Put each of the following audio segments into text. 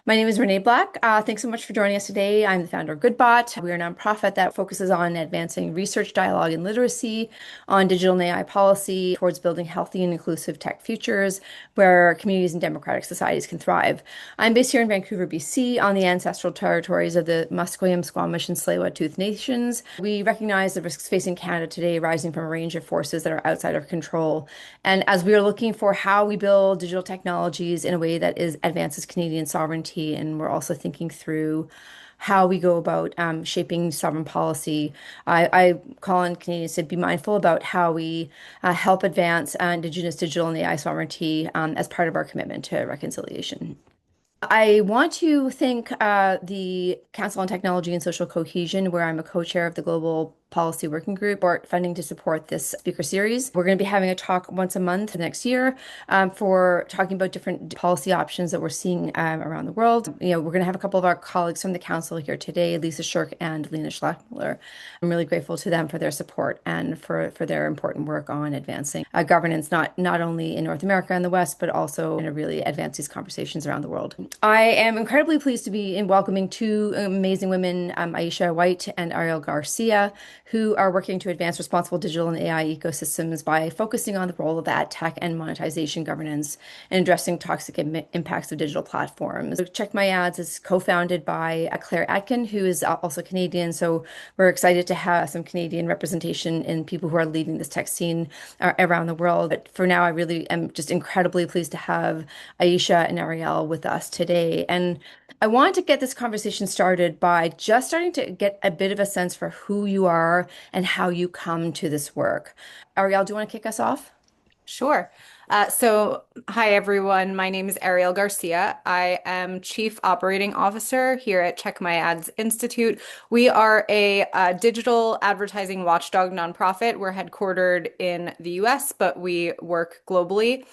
My name is Renee Black. Thanks so much for joining us today. I'm the founder of GoodBot. We're a nonprofit that focuses on advancing research, dialogue, and literacy on digital and AI policy towards building healthy and inclusive tech futures where communities and democratic societies can thrive. I'm based here in Vancouver, BC, on the ancestral territories of the Musqueam, Squamish, and Tsleil-Waututh nations. We recognize the risks facing Canada today rising from a range of forces that are outside our control. And as we are looking for how we build digital technologies in a way that advances Canadian sovereignty, and we're also thinking through how we go about shaping sovereign policy. I call on Canadians to be mindful about how we help advance Indigenous digital and AI sovereignty as part of our commitment to reconciliation. I want to thank the Council on Technology and Social Cohesion, where I'm a co-chair of the Global Policy Working Group, for funding to support this speaker series. We're going to be having a talk once a month next year for talking about different policy options that we're seeing around the world. We're going to have a couple of our colleagues from the council here today, Lisa Shirk and Lena Schlackmiller. I'm really grateful to them for their support and for their important work on advancing governance, not only in North America and the West, but also to really advance these conversations around the world. I am incredibly pleased to be in welcoming two amazing women, Iesha White and Arielle Garcia, who are working to advance responsible digital and AI ecosystems by focusing on the role of ad tech and monetization governance and addressing toxic impacts of digital platforms. So Check My Ads is co-founded by Claire Atkin, who is also Canadian. So we're excited to have some Canadian representation in people who are leading this tech scene around the world. But for now, I really am just incredibly pleased to have Iesha and Arielle with us today. And I wanted to get this conversation started by just starting to get a bit of a sense for who you are and how you come to this work. Arielle, do you want to kick us off? Sure. Hi everyone. My name is Arielle Garcia. I am Chief Operating Officer here at Check My Ads Institute. We are a digital advertising watchdog nonprofit. We're headquartered in the US, but we work globally.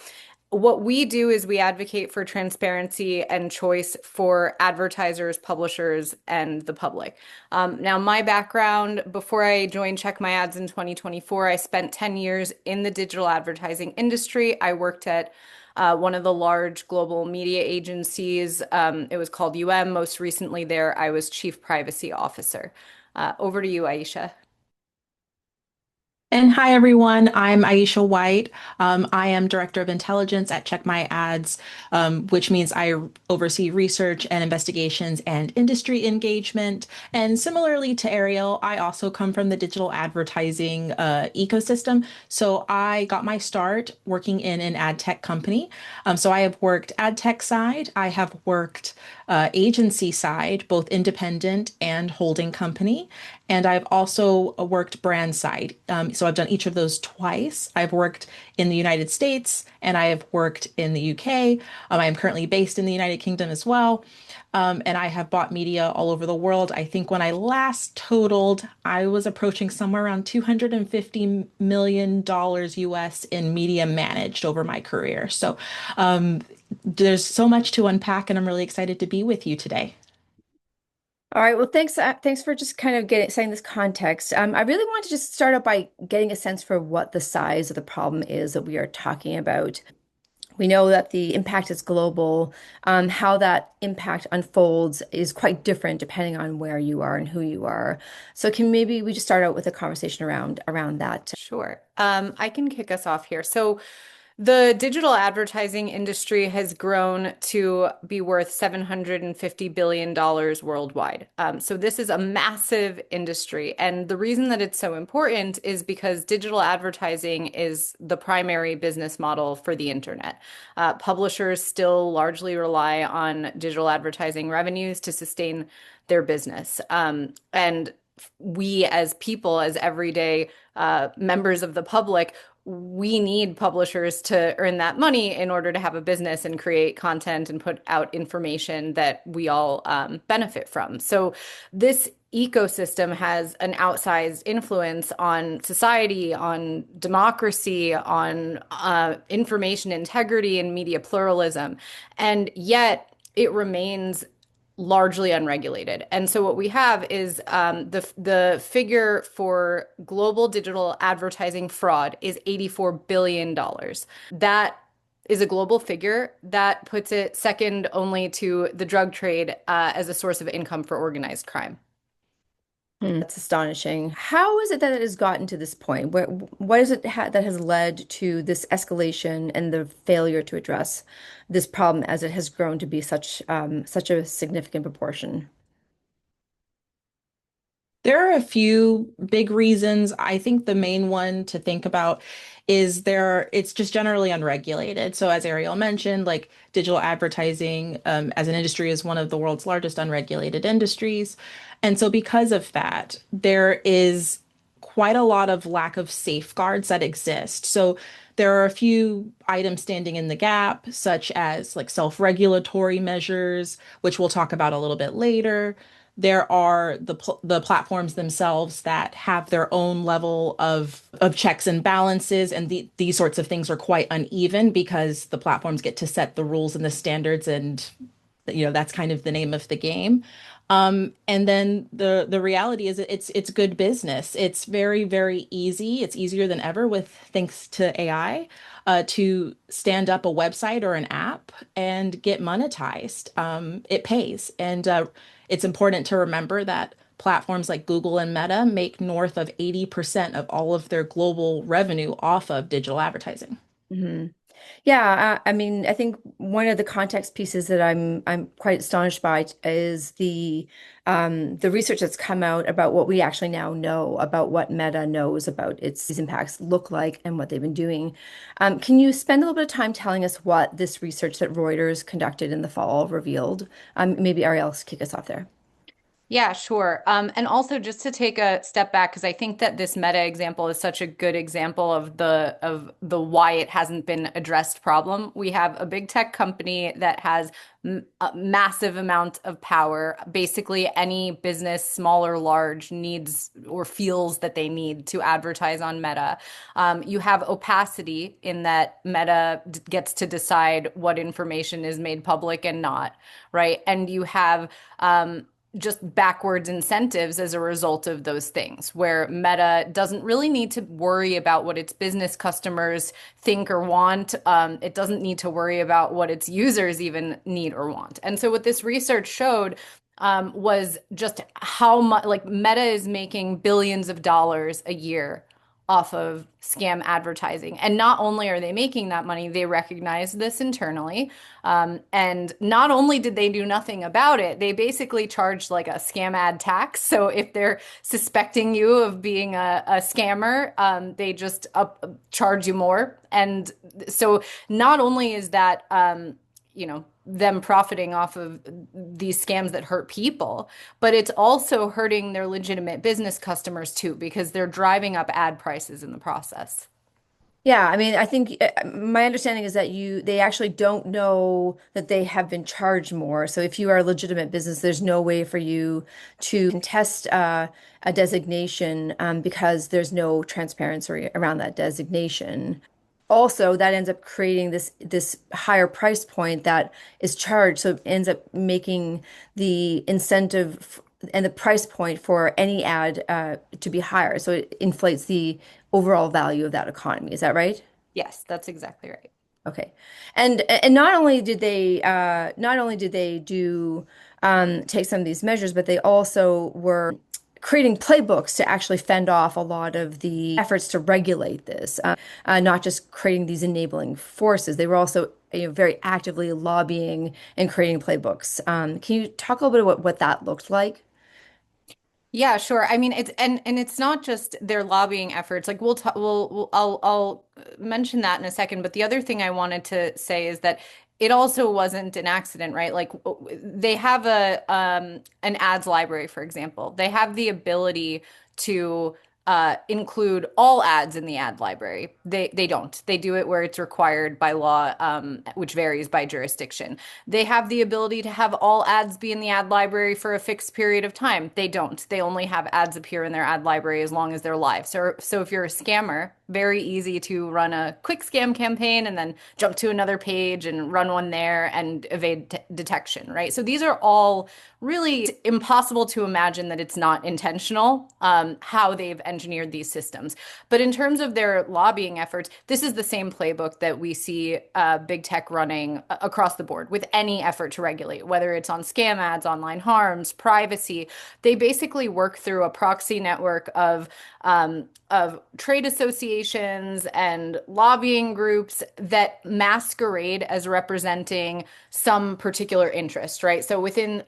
What we do is we advocate for transparency and choice for advertisers, publishers, and the public. Now, my background, before I joined Check My Ads in 2024, I spent 10 years in the digital advertising industry. I worked at one of the large global media agencies. It was called Most recently there, I was Chief Privacy Officer. Over to you, Iesha. And hi, everyone. I'm Iesha White. I am Director of Intelligence at Check My Ads, which means I oversee research and investigations and industry engagement. And similarly to Ariel, I also come from the digital advertising ecosystem. So I got my start working in an ad tech company. So I have worked ad tech side. I have worked agency side, both independent and holding company. And I've also worked brand side. So I've done each of those twice. I've worked in the United States and I have worked in the UK. I am currently based in the United Kingdom as well. And I have bought media all over the world. I think when I last totaled, I was approaching somewhere around $250 million US in media managed over my career. So there's so much to unpack, and I'm really excited to be with you today. All right. Well, thanks for just kind of setting this context. I really want to just start out by getting a sense for what the size of the problem is that we are talking about. We know that the impact is global. How that impact unfolds is quite different depending on where you are and who you are. So can maybe we just start out with a conversation around that? Sure. I can kick us off here. So the digital advertising industry has grown to be worth $750 billion worldwide. So this is a massive industry. And the reason that it's so important is because digital advertising is the primary business model for the internet. Publishers still largely rely on digital advertising revenues to sustain their business. And we as people, as everyday members of the public, we need publishers to earn that money in order to have a business and create content and put out information that we all benefit from. So this ecosystem has an outsized influence on society, on democracy, on information integrity and media pluralism. And yet it remains largely unregulated. And so what we have is the figure for global digital advertising fraud is $84 billion. That is a global figure that puts it second only to the drug trade as a source of income for organized crime. That's astonishing. How is it that it has gotten to this point? What is it ha that has led to this escalation and the failure to address this problem as it has grown to be such a significant proportion? There are a few big reasons. I think the main one to think about is it's just generally unregulated. So as Arielle mentioned, like digital advertising as an industry is one of the world's largest unregulated industries. And so because of that, there is quite a lot of lack of safeguards that exist. So there are a few items standing in the gap, such as like self-regulatory measures, which we'll talk about a little bit later. There are the platforms themselves that have their own level of checks and balances, and these sorts of things are quite uneven because the platforms get to set the rules and the standards, and that's kind of the name of the game. And then the reality is it's good business. It's very, very easy. It's easier than ever with thanks to AI to stand up a website or an app and get monetized. It pays. And it's important to remember that platforms like Google and Meta make north of 80% of all of their global revenue off of digital advertising. Mhm. Yeah, I mean, I think one of the context pieces that I'm quite astonished by is the research that's come out about what we actually now know about what Meta knows about its these impacts look like and what they've been doing. Can you spend a little bit of time telling us what this research that Reuters conducted in the fall revealed? Maybe Arielle, kick us off there. Yeah, sure. And also just to take a step back, because I think that this meta example is such a good example of the why it hasn't been addressed problem. We have a big tech company that has a massive amount of power. Basically, any business, small or large, needs or feels that they need to advertise on Meta. You have opacity in that Meta gets to decide what information is made public and not, right? And you have just backwards incentives as a result of those things, where Meta doesn't really need to worry about what its business customers think or want. It doesn't need to worry about what its users even need or want. And so, what this research showed was just how much, like, Meta is making billions of dollars a year off of scam advertising. And not only are they making that money, they recognize this internally. And not only did they do nothing about it, they basically charged like a scam ad tax. So if they're suspecting you of being a scammer, they just charge you more. And so not only is that, them profiting off of these scams that hurt people, but it's also hurting their legitimate business customers too, because they're driving up ad prices in the process. Yeah, I mean, I think my understanding is that they actually don't know that they have been charged more. So if you are a legitimate business, there's no way for you to contest a designation because there's no transparency around that designation. Also, that ends up creating this higher price point that is charged. So it ends up making the incentive and the price point for any ad to be higher. So it inflates the overall value of that economy. Is that right? Yes, that's exactly right. Okay. And not only did they do take some of these measures, but they also were creating playbooks to actually fend off a lot of the efforts to regulate this, not just creating these enabling forces. They were also, very actively lobbying and creating playbooks. Can you talk a little bit about what that looked like? Yeah, sure. I mean, and it's not just their lobbying efforts. Like I'll mention that in a second. But the other thing I wanted to say is that it also wasn't an accident, right? Like they have a an ads library, for example. They have the ability to include all ads in the ad library. They don't. They do it where it's required by law, which varies by jurisdiction. They have the ability to have all ads be in the ad library for a fixed period of time. They don't. They only have ads appear in their ad library as long as they're live. So if you're a scammer very easy to run a quick scam campaign and then jump to another page and run one there and evade detection, right? So these are all really impossible to imagine that it's not intentional, how they've engineered these systems. But in terms of their lobbying efforts, this is the same playbook that we see big tech running across the board with any effort to regulate, whether it's on scam ads, online harms, privacy. They basically work through a proxy network of trade associations and lobbying groups that masquerade as representing some particular interest, right? So within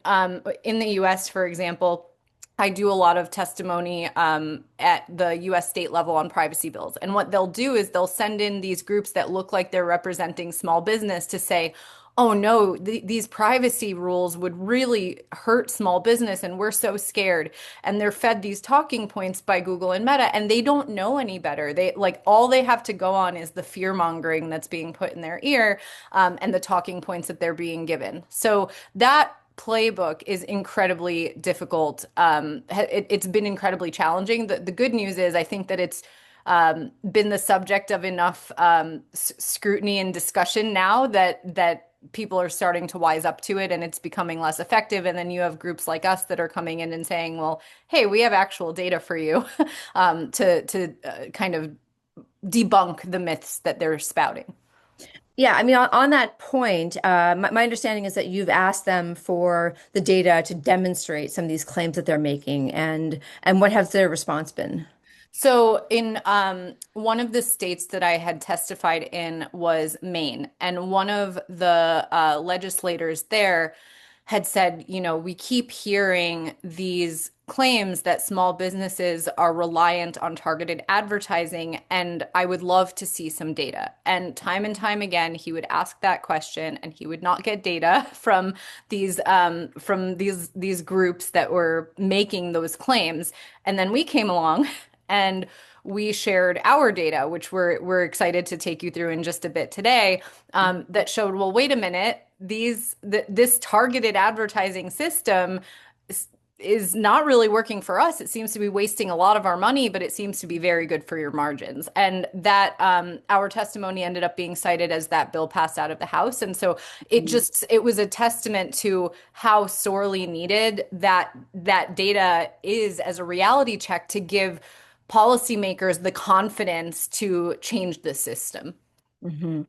in the US, for example, I do a lot of testimony at the US state level on privacy bills. And what they'll do is they'll send in these groups that look like they're representing small business to say, oh no, these privacy rules would really hurt small business and we're so scared. And they're fed these talking points by Google and Meta and they don't know any better. They like all they have to go on is the fear mongering that's being put in their ear and the talking points that they're being given. So that playbook is incredibly difficult. It's been incredibly challenging. The good news is I think that it's been the subject of enough scrutiny and discussion now that people are starting to wise up to it and it's becoming less effective. And then you have groups like us that are coming in and saying, well, hey, we have actual data for you to kind of debunk the myths that they're spouting. Yeah, I mean, on that point, my understanding is that you've asked them for the data to demonstrate some of these claims that they're making, and what has their response been? So in one of the states that I had testified in was Maine, and one of the legislators there had said, you know, we keep hearing these claims that small businesses are reliant on targeted advertising, and I would love to see some data. And time again, he would ask that question, and he would not get data from these groups that were making those claims. And then we came along and we shared our data, which we're excited to take you through in just a bit today, that showed, well, wait a minute, this targeted advertising system is not really working for us. It seems to be wasting a lot of our money, but it seems to be very good for your margins. And that our testimony ended up being cited as that bill passed out of the House. And so it was a testament to how sorely needed that data is as a reality check to give policymakers the confidence to change the system. Hmm.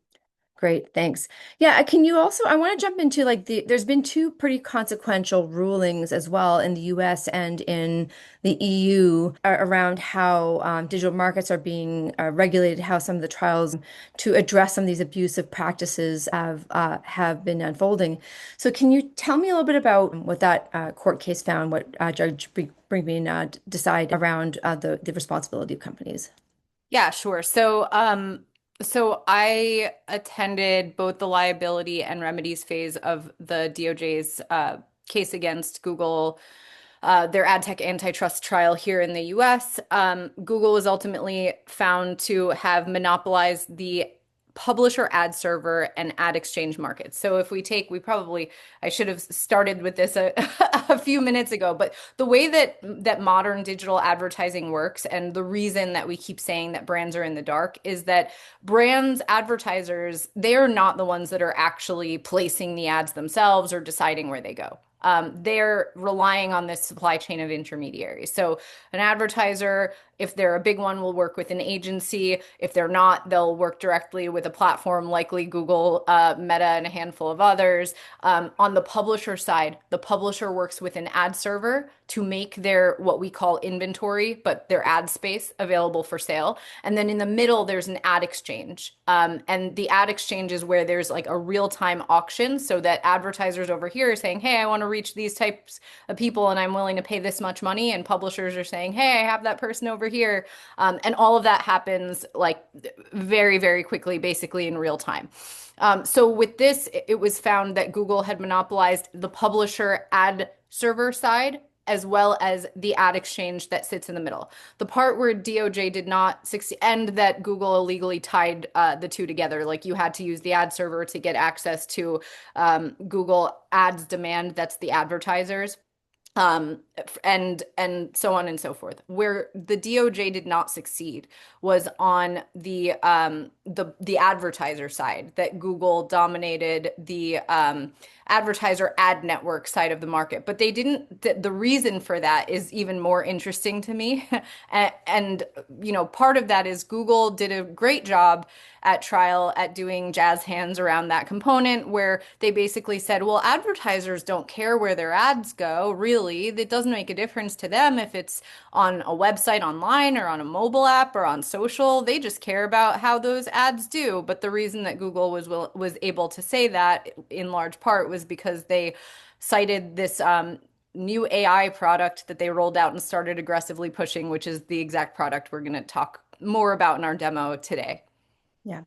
Great, thanks. Yeah, can you also, I want to jump into like there's been two pretty consequential rulings as well in the US and in the EU around how digital markets are being regulated, how some of the trials to address some of these abusive practices have been unfolding. So can you tell me a little bit about what that court case found, what Judge Brinkman decided around the responsibility of companies? Yeah, sure. So I attended both the liability and remedies phase of the DOJ's case against Google, their ad tech antitrust trial here in the US. Google was ultimately found to have monopolized the publisher ad server and ad exchange markets. So if I should have started with this a few minutes ago, but the way that modern digital advertising works and the reason that we keep saying that brands are in the dark is that brands, advertisers, they are not the ones that are actually placing the ads themselves or deciding where they go. They're relying on this supply chain of intermediaries. So an advertiser, if they're a big one, will work with an agency. If they're not, they'll work directly with a platform, likely Google, Meta, and a handful of others. On the publisher side, the publisher works with an ad server to make their what we call inventory, but their ad space available for sale. And then in the middle, there's an ad exchange. And the ad exchange is where there's like a real-time auction so that advertisers over here are saying, hey, I want to reach these types of people and I'm willing to pay this much money. And publishers are saying, hey, I have that person over here. And all of that happens like very, very quickly, basically in real time. So with this, it was found that Google had monopolized the publisher ad server side as well as the ad exchange that sits in the middle. The part where DOJ did not succeed and that Google illegally tied the two together, like you had to use the ad server to get access to Google Ads demand, that's the advertisers. and so on and so forth. Where the DOJ did not succeed was on the advertiser side, that Google dominated the advertiser ad network side of the market. But they didn't. The reason for that is even more interesting to me. And part of that is Google did a great job at trial at doing jazz hands around that component, where they basically said, well, advertisers don't care where their ads go, really. It doesn't make a difference to them if it's on a website online or on a mobile app or on social. They just care about how those ads do. But the reason that Google was able to say that in large part was because they cited this new AI product that they rolled out and started aggressively pushing, which is the exact product we're going to talk more about in our demo today. Yeah.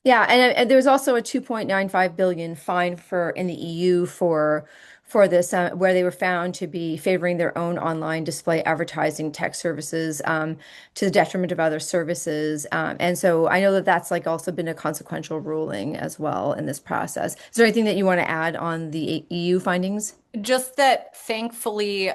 Yeah, and there was also a 2.95 billion fine for in the EU for this, where they were found to be favoring their own online display advertising tech services to the detriment of other services. And so I know that that's like also been a consequential ruling as well in this process. Is there anything that you want to add on the EU findings? Just that thankfully,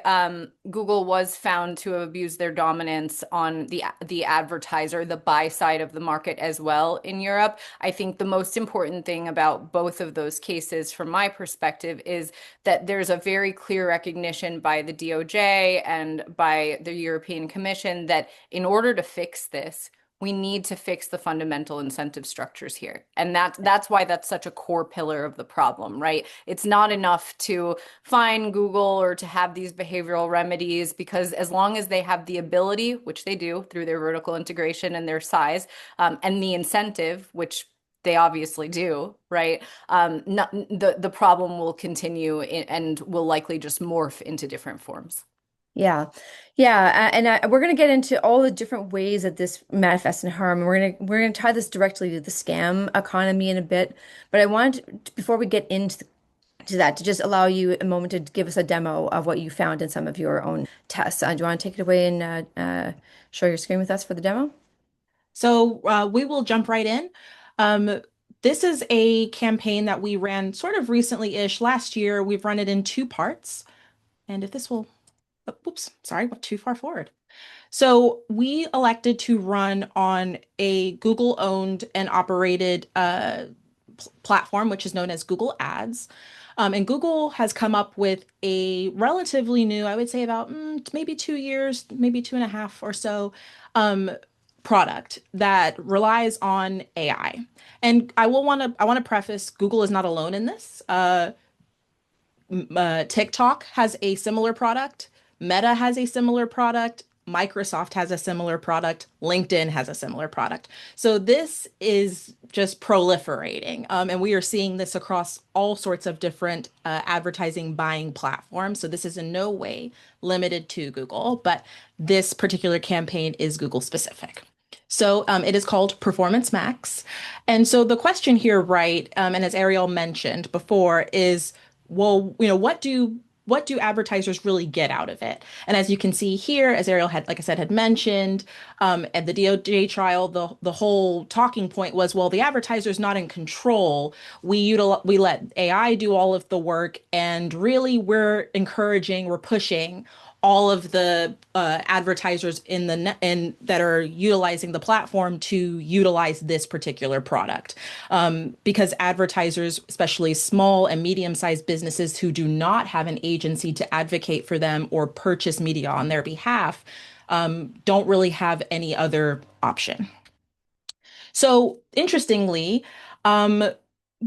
Google was found to have abused their dominance on the advertiser, the buy side of the market as well in Europe. I think the most important thing about both of those cases, from my perspective, is that there's a very clear recognition by the DOJ and by the European Commission that in order to fix this, we need to fix the fundamental incentive structures here. And that's why that's such a core pillar of the problem, right? It's not enough to fine Google or to have these behavioral remedies, because as long as they have the ability, which they do through their vertical integration and their size, and the incentive, which they obviously do, right? The problem will continue and will likely just morph into different forms. Yeah, yeah, and we're going to get into all the different ways that this manifests in harm. And we're going to tie this directly to the scam economy in a bit. But I want, before we get into to that, to just allow you a moment to give us a demo of what you found in some of your own tests. Do you want to take it away and share your screen with us for the demo? So we will jump right in. Um, this is a campaign that we ran sort of recently-ish last year. We've run it in two parts. And if this will, oh, oops, sorry, went too far forward. So we elected to run on a Google-owned and operated platform, which is known as Google Ads. And Google has come up with a relatively new, I would say about maybe 2 years, maybe 2.5 or so, product that relies on AI. And I want to preface, Google is not alone in this. TikTok has a similar product. Meta has a similar product. Microsoft has a similar product. LinkedIn has a similar product. So this is just proliferating. And we are seeing this across all sorts of different advertising buying platforms. So this is in no way limited to Google, but this particular campaign is Google specific. So it is called Performance Max. And so the question here, right, and as Arielle mentioned before, is, well, what do advertisers really get out of it? And as you can see here, as Arielle had, like I said, had mentioned, at the DOJ trial, the whole talking point was, well, the advertiser's not in control. We let AI do all of the work, and really we're pushing all of the advertisers in the net and that are utilizing the platform to utilize this particular product. Because advertisers, especially small and medium-sized businesses who do not have an agency to advocate for them or purchase media on their behalf, don't really have any other option. So interestingly,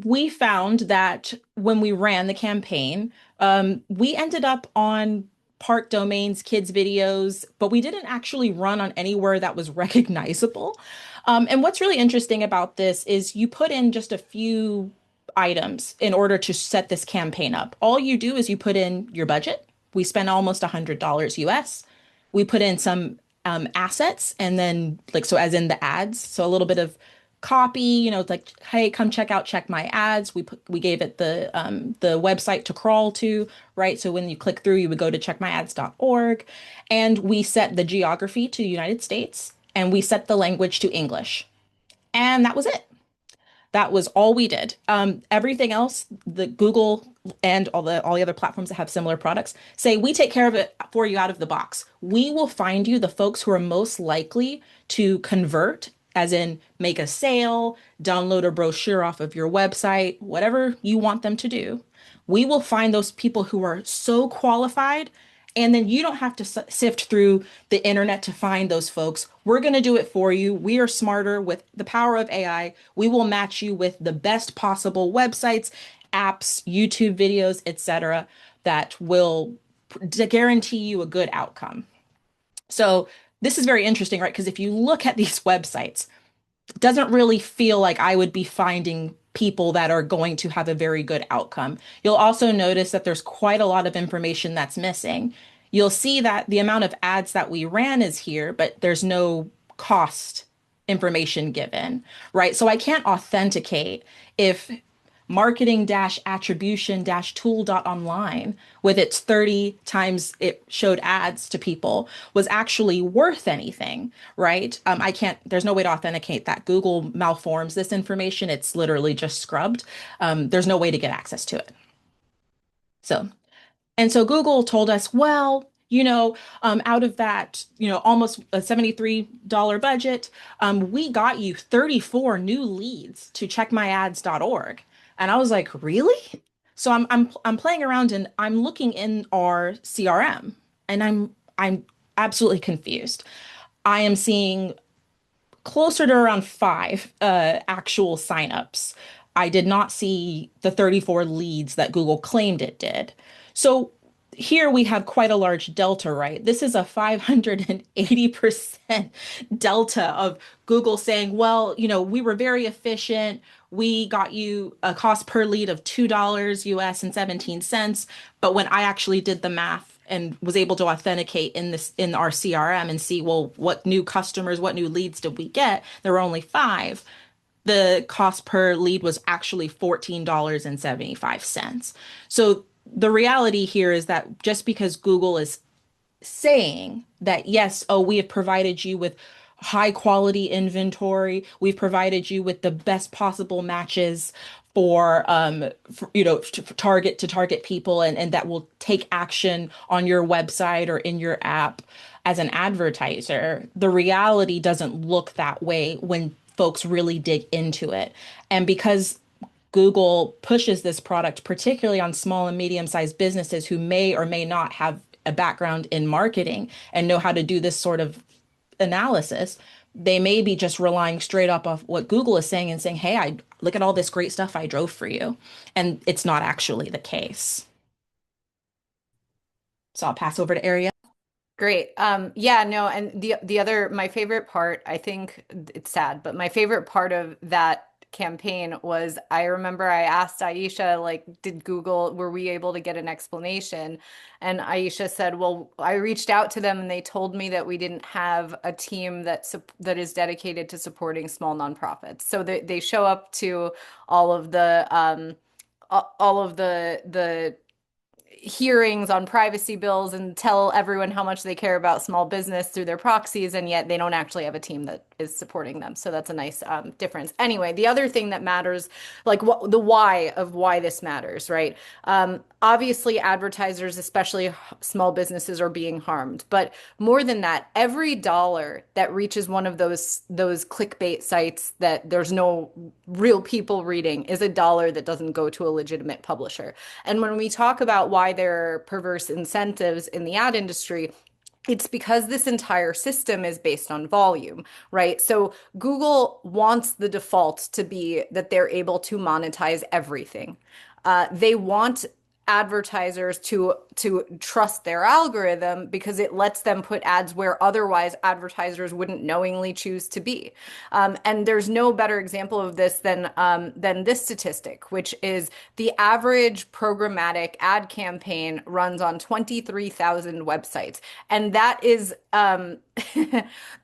we found that when we ran the campaign, we ended up on park domains, kids videos, but we didn't actually run on anywhere that was recognizable. And what's really interesting about this is you put in just a few items in order to set this campaign up. All you do is you put in your budget. We spent almost $100 US. We put in some assets, and then like, so as in the ads, so a little bit of copy, like, hey, come check my ads. We gave it the website to crawl to, right? So when you click through, you would go to checkmyads.org, and we set the geography to United States, and we set the language to English. And that was it. That was all we did. Everything else, the Google and all the other platforms that have similar products say, we take care of it for you out of the box. We will find you the folks who are most likely to convert, as in make a sale, download a brochure off of your website, whatever you want them to do. We will find those people who are so qualified, and then you don't have to sift through the internet to find those folks. We're going to do it for you. We are smarter with the power of AI. We will match you with the best possible websites, apps, YouTube videos, etc., that will guarantee you a good outcome. So this is very interesting, right? Because if you look at these websites, it doesn't really feel like I would be finding people that are going to have a very good outcome. You'll also notice that there's quite a lot of information that's missing. You'll see that the amount of ads that we ran is here, but there's no cost information given, right? So I can't authenticate if marketing attribution tool online with its 30 times it showed ads to people was actually worth anything, right? I can't, there's no way to authenticate that. Google malforms this information. It's literally just scrubbed. There's no way to get access to it. So Google told us, well, out of that, almost a $73 budget, we got you 34 new leads to checkmyads.org. And I was like, really? So I'm playing around and I'm looking in our CRM and I'm absolutely confused. I am seeing closer to around five actual signups. I did not see the 34 leads that Google claimed it did. So here we have quite a large delta, right? This is a 580% delta of Google saying, well, we were very efficient. We got you a cost per lead of $2 US and 17 cents. But when I actually did the math and was able to authenticate in our CRM and see, well, what new customers, what new leads did we get? There were only five. The cost per lead was actually $14.75. So the reality here is that just because Google is saying that, yes, oh, we have provided you with high quality inventory, we've provided you with the best possible matches to target people, and that will take action on your website or in your app as an advertiser. The reality doesn't look that way when folks really dig into it. And because Google pushes this product, particularly on small and medium-sized businesses who may or may not have a background in marketing and know how to do this sort of analysis. They may be just relying straight up off what Google is saying and saying, hey, I look at all this great stuff I drove for you. And it's not actually the case. So I'll pass over to Arielle. Great. Yeah, no, and the other, my favorite part, I think it's sad, but my favorite part of that campaign was, I remember I asked Iesha, like, were we able to get an explanation? And Iesha said, well, I reached out to them and they told me that we didn't have a team that is dedicated to supporting small nonprofits. So they show up to all of the hearings on privacy bills and tell everyone how much they care about small business through their proxies, and yet they don't actually have a team that is supporting them. So that's a nice difference. Anyway, the other thing that matters, like the why of why this matters, right? Obviously, advertisers, especially small businesses, are being harmed. But more than that, every dollar that reaches one of those clickbait sites that there's no real people reading is a dollar that doesn't go to a legitimate publisher. And when we talk about why there are perverse incentives in the ad industry, it's because this entire system is based on volume, right? So Google wants the default to be that they're able to monetize everything. They want advertisers to trust their algorithm because it lets them put ads where otherwise advertisers wouldn't knowingly choose to be. And there's no better example of this than this statistic, which is the average programmatic ad campaign runs on 23,000 websites. And that is the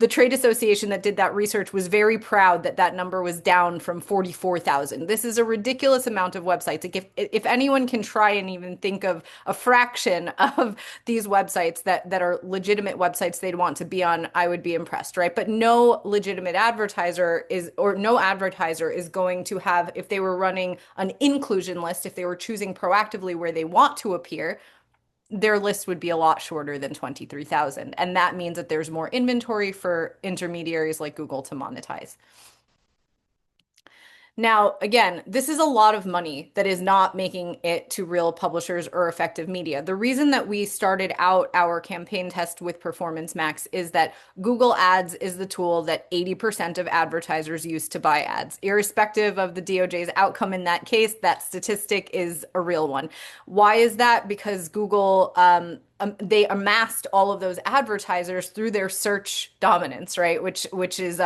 trade association that did that research was very proud that that number was down from 44,000. This is a ridiculous amount of websites. Like if anyone can try and even think of a fraction of these websites that are legitimate websites they'd want to be on, I would be impressed, right? But no legitimate advertiser is, or no advertiser is going to have, if they were running an inclusion list, if they were choosing proactively where they want to appear, their list would be a lot shorter than 23,000. And that means that there's more inventory for intermediaries like Google to monetize. Now, again, this is a lot of money that is not making it to real publishers or effective media. The reason that we started out our campaign test with Performance Max is that Google Ads is the tool that 80% of advertisers use to buy ads. Irrespective of the DOJ's outcome in that case, that statistic is a real one. Why is that? Because Google they amassed all of those advertisers through their search dominance, right? Which is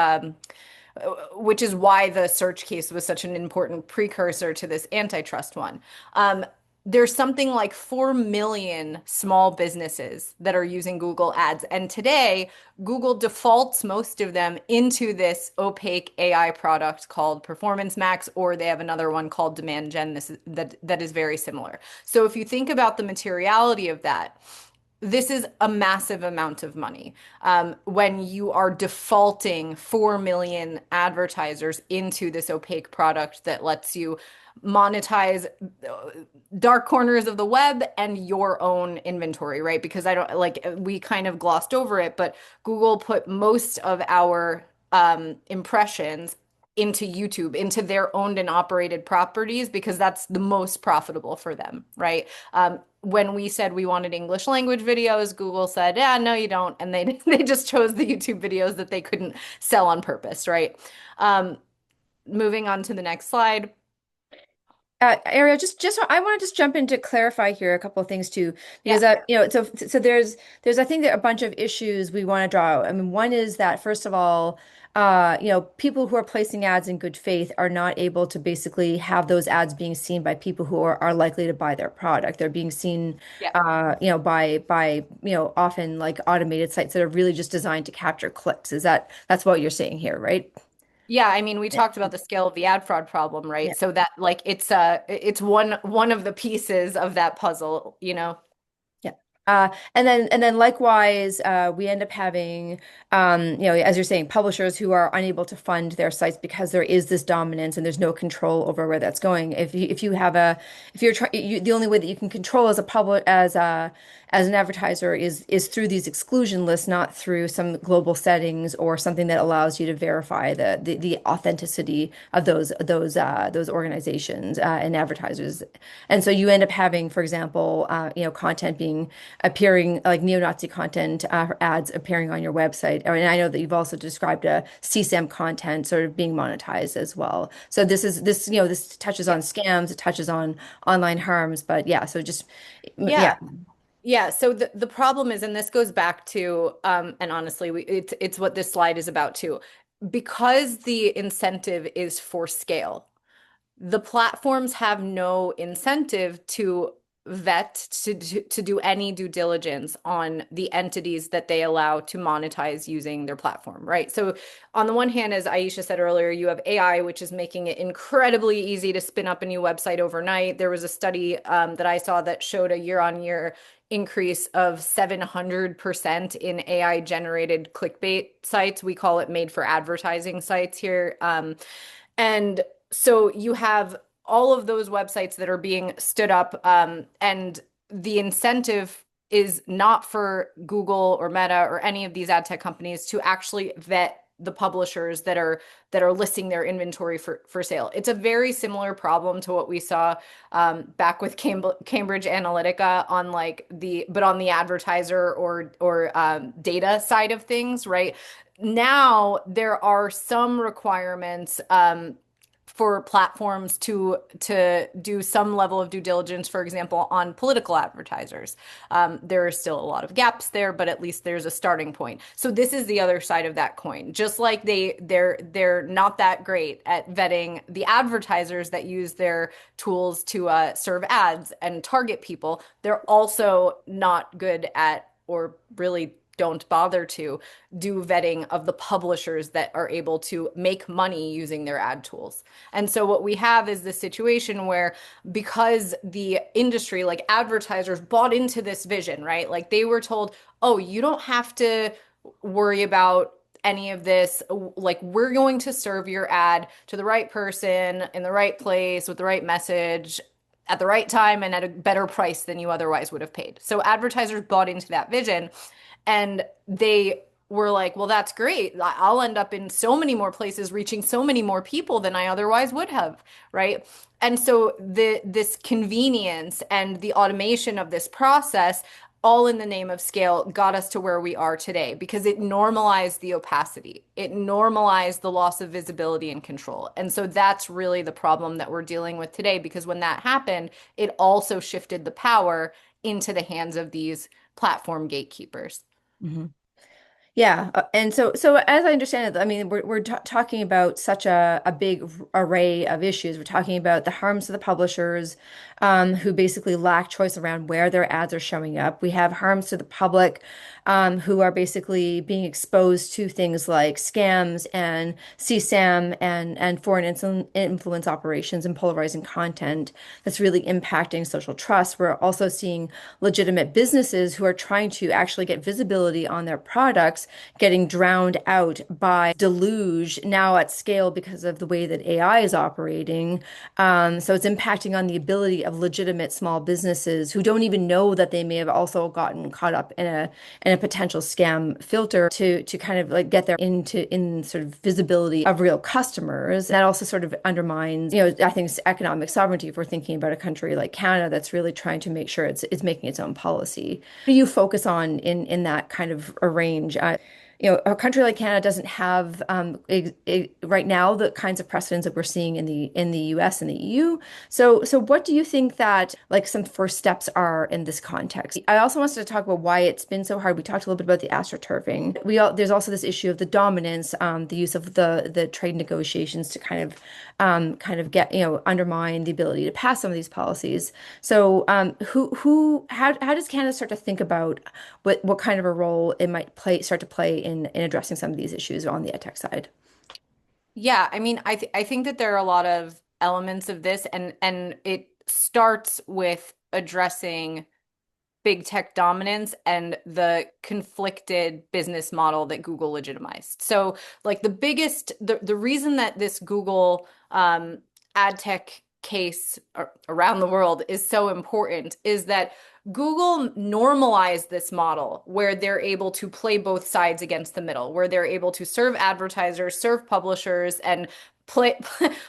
why the search case was such an important precursor to this antitrust one. There's something like 4 million small businesses that are using Google Ads. And today, Google defaults most of them into this opaque AI product called Performance Max, or they have another one called Demand Gen that is very similar. So if you think about the materiality of that, this is a massive amount of money when you are defaulting 4 million advertisers into this opaque product that lets you monetize dark corners of the web and your own inventory, right? Because I don't like, we kind of glossed over it, but Google put most of our impressions into YouTube, into their owned and operated properties, because that's the most profitable for them, right? When we said we wanted English language videos, Google said, yeah, no, you don't. And they just chose the YouTube videos that they couldn't sell on purpose, right? Moving on to the next slide. Arielle, I want to just jump in to clarify here a couple of things too, because Yeah. so there's I think there are a bunch of issues we want to draw out. I mean, one is that first of all, people who are placing ads in good faith are not able to basically have those ads being seen by people who are likely to buy their product. They're being seen, Yeah. by often like automated sites that are really just designed to capture clicks. That's what you're saying here, right? Yeah, I mean, we talked about the scale of the ad fraud problem, right? So that like it's one of the pieces of that puzzle, you know. Yeah. And then likewise, we end up having, as you're saying, publishers who are unable to fund their sites because there is this dominance and there's no control over where that's going. The only way that you can control as a public as an advertiser is through these exclusion lists, not through some global settings or something that allows you to verify the authenticity of those organizations and advertisers. And so you end up having, for example, content being appearing like neo-Nazi content, ads appearing on your website. I mean, I know that you've also described a CSAM content sort of being monetized as well. So this touches on scams, it touches on online harms, but yeah, so just Yeah. Yeah, so the problem is, and this goes back to, and honestly, it's what this slide is about too, because the incentive is for scale. The platforms have no incentive to vet, to do any due diligence on the entities that they allow to monetize using their platform, right? So on the one hand, as Iesha said earlier, you have AI, which is making it incredibly easy to spin up a new website overnight. There was a study that I saw that showed a year-on-year increase of 700% in AI generated clickbait sites. We call it made for advertising sites here. And so you have all of those websites that are being stood up, and the incentive is not for Google or Meta or any of these ad tech companies to actually vet the publishers that are listing their inventory for sale. It's a very similar problem to what we saw back with Cambridge Analytica on on the advertiser or data side of things, right? Now there are some requirements for platforms to do some level of due diligence, for example, on political advertisers. There are still a lot of gaps there, but at least there's a starting point. So this is the other side of that coin. Just like they're not that great at vetting the advertisers that use their tools to serve ads and target people, they're also not good at, or really don't bother to do vetting of the publishers that are able to make money using their ad tools. And so what we have is this situation where because the industry, like advertisers, bought into this vision, right? Like they were told, oh, you don't have to worry about any of this. Like, we're going to serve your ad to the right person in the right place with the right message at the right time and at a better price than you otherwise would have paid. So advertisers bought into that vision and they were like, well, that's great. I'll end up in so many more places, reaching so many more people than I otherwise would have, right? And so this convenience and the automation of this process, all in the name of scale, got us to where we are today because it normalized the opacity. It normalized the loss of visibility and control. And so that's really the problem that we're dealing with today, because when that happened, it also shifted the power into the hands of these platform gatekeepers. Mhm. Yeah, and so as I understand it, I mean, we're talking about such a big array of issues. We're talking about the harms to the publishers, who basically lack choice around where their ads are showing up. We have harms to the public, who are basically being exposed to things like scams and CSAM and foreign influence operations and polarizing content that's really impacting social trust. We're also seeing legitimate businesses who are trying to actually get visibility on their products getting drowned out by deluge now at scale because of the way that AI is operating. So it's impacting on the ability of legitimate small businesses who don't even know that they may have also gotten caught up in a potential scam filter to kind of like get there in sort of visibility of real customers. That also sort of undermines, I think it's economic sovereignty if we're thinking about a country like Canada that's really trying to make sure it's making its own policy. What do you focus on in that kind of a range? A country like Canada doesn't have right now the kinds of precedents that we're seeing in the U.S. and the EU. So what do you think that like some first steps are in this context? I also wanted to talk about why it's been so hard. We talked a little bit about the astroturfing. There's also this issue of the dominance, the use of the trade negotiations to kind of get undermine the ability to pass some of these policies. So how does Canada start to think about what kind of a role it might start to play in addressing some of these issues on the ed tech side? Yeah, I mean, I think that there are a lot of elements of this, and it starts with addressing big tech dominance and the conflicted business model that Google legitimized. So, like the reason that this Google ad tech case around the world is so important is that Google normalized this model where they're able to play both sides against the middle, where they're able to serve advertisers, serve publishers, and play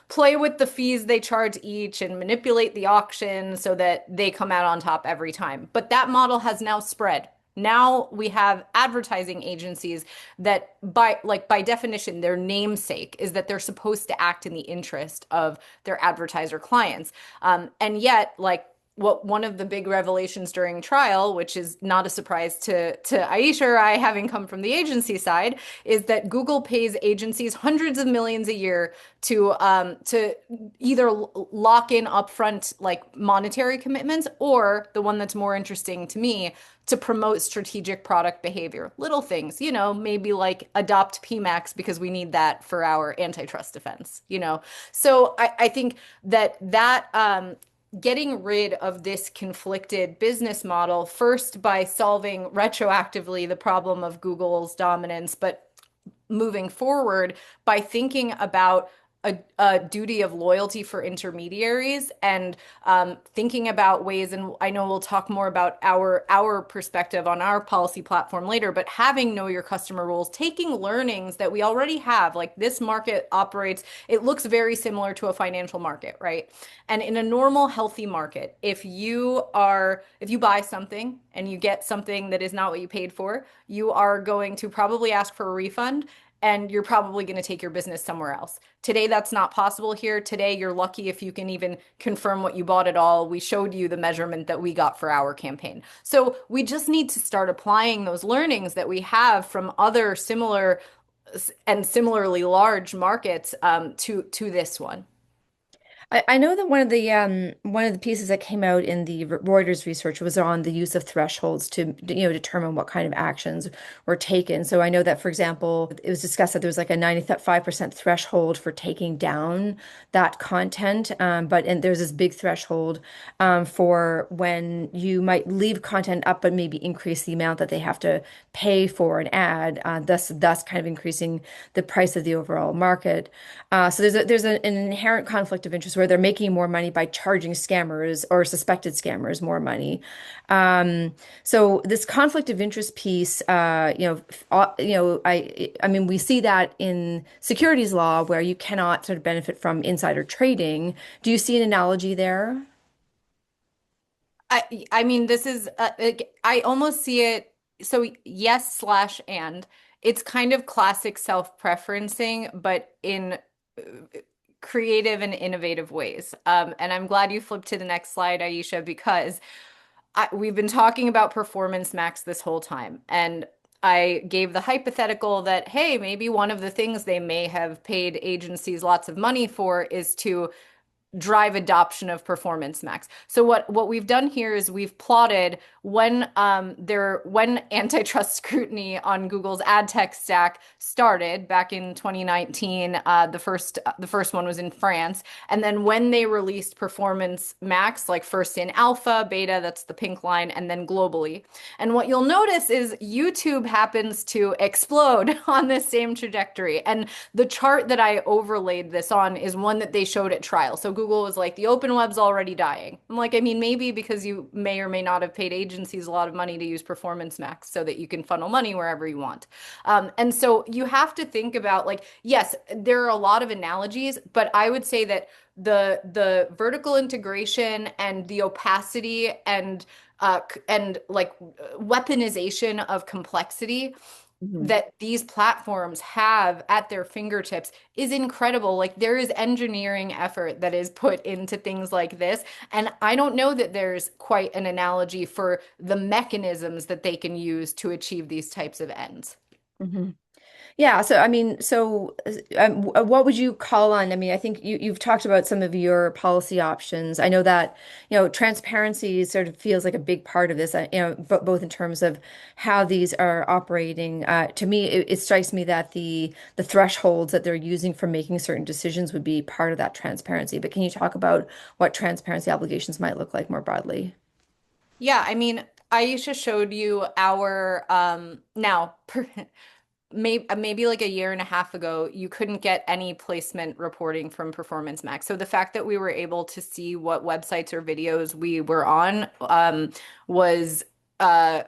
play with the fees they charge each and manipulate the auction so that they come out on top every time. But that model has now spread. Now we have advertising agencies that by definition, their namesake is that they're supposed to act in the interest of their advertiser clients. And yet, like, what one of the big revelations during trial, which is not a surprise to Iesha or I, having come from the agency side, is that Google pays agencies hundreds of millions a year to either lock in upfront like monetary commitments, or the one that's more interesting to me, to promote strategic product behavior. Little things, maybe like adopt PMAX because we need that for our antitrust defense. So I think that getting rid of this conflicted business model, first by solving retroactively the problem of Google's dominance, but moving forward by thinking about a duty of loyalty for intermediaries and thinking about ways, and I know we'll talk more about our perspective on our policy platform later, but having know your customer rules, taking learnings that we already have, like this market operates, it looks very similar to a financial market, right? And in a normal, healthy market, if you buy something and you get something that is not what you paid for, you are going to probably ask for a refund and you're probably going to take your business somewhere else. Today, that's not possible here. Today, you're lucky if you can even confirm what you bought at all. We showed you the measurement that we got for our campaign. So we just need to start applying those learnings that we have from other similar and similarly large markets to this one. I know that one of the pieces that came out in the Reuters research was on the use of thresholds to determine what kind of actions were taken. So I know that, for example, it was discussed that there was like a 95% threshold for taking down that content, and there's this big threshold for when you might leave content up but maybe increase the amount that they have to pay for an ad, thus kind of increasing the price of the overall market. So an inherent conflict of interest where they're making more money by charging scammers or suspected scammers more money. So this conflict of interest piece, I mean, we see that in securities law where you cannot sort of benefit from insider trading. Do you see an analogy there? I mean, this is I almost see it. So yes slash and it's kind of classic self-preferencing, but in creative and innovative ways. And I'm glad you flipped to the next slide, Iesha, because we've been talking about performance max this whole time. And I gave the hypothetical that, hey, maybe one of the things they may have paid agencies lots of money for is to drive adoption of performance max. So what we've done here is we've plotted when antitrust scrutiny on Google's ad tech stack started back in 2019. The first one was in France, and then when they released performance max, like first in alpha, beta, that's the pink line, and then globally. And what you'll notice is YouTube happens to explode on this same trajectory. And the chart that I overlaid this on is one that they showed at trial. So Google was like, the open web's already dying. I'm like, I mean, maybe because you may or may not have paid agencies a lot of money to use Performance Max so that you can funnel money wherever you want. And so you have to think about like, yes, there are a lot of analogies, but I would say that the vertical integration and the opacity and like weaponization of complexity Mhm. that these platforms have at their fingertips is incredible. Like there is engineering effort that is put into things like this. And I don't know that there's quite an analogy for the mechanisms that they can use to achieve these types of ends. Mhm. Yeah, so I mean, what would you call on? I mean, I think you've talked about some of your policy options. I know that, transparency sort of feels like a big part of this, but both in terms of how these are operating. To me, it strikes me that the thresholds that they're using for making certain decisions would be part of that transparency. But can you talk about what transparency obligations might look like more broadly? Yeah, I mean, Aisha showed you our now maybe like a year and a half ago, you couldn't get any placement reporting from Performance Max. So the fact that we were able to see what websites or videos we were on was uh,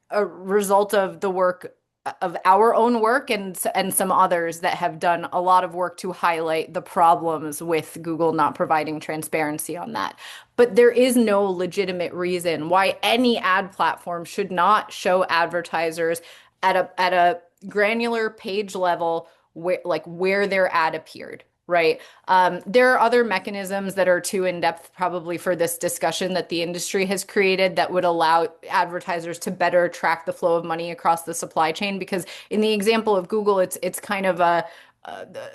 a result of the work of our own work and some others that have done a lot of work to highlight the problems with Google not providing transparency on that. But there is no legitimate reason why any ad platform should not show advertisers at a granular page level where their ad appeared. Right. There are other mechanisms that are too in depth, probably for this discussion, that the industry has created that would allow advertisers to better track the flow of money across the supply chain. Because in the example of Google, it's kind of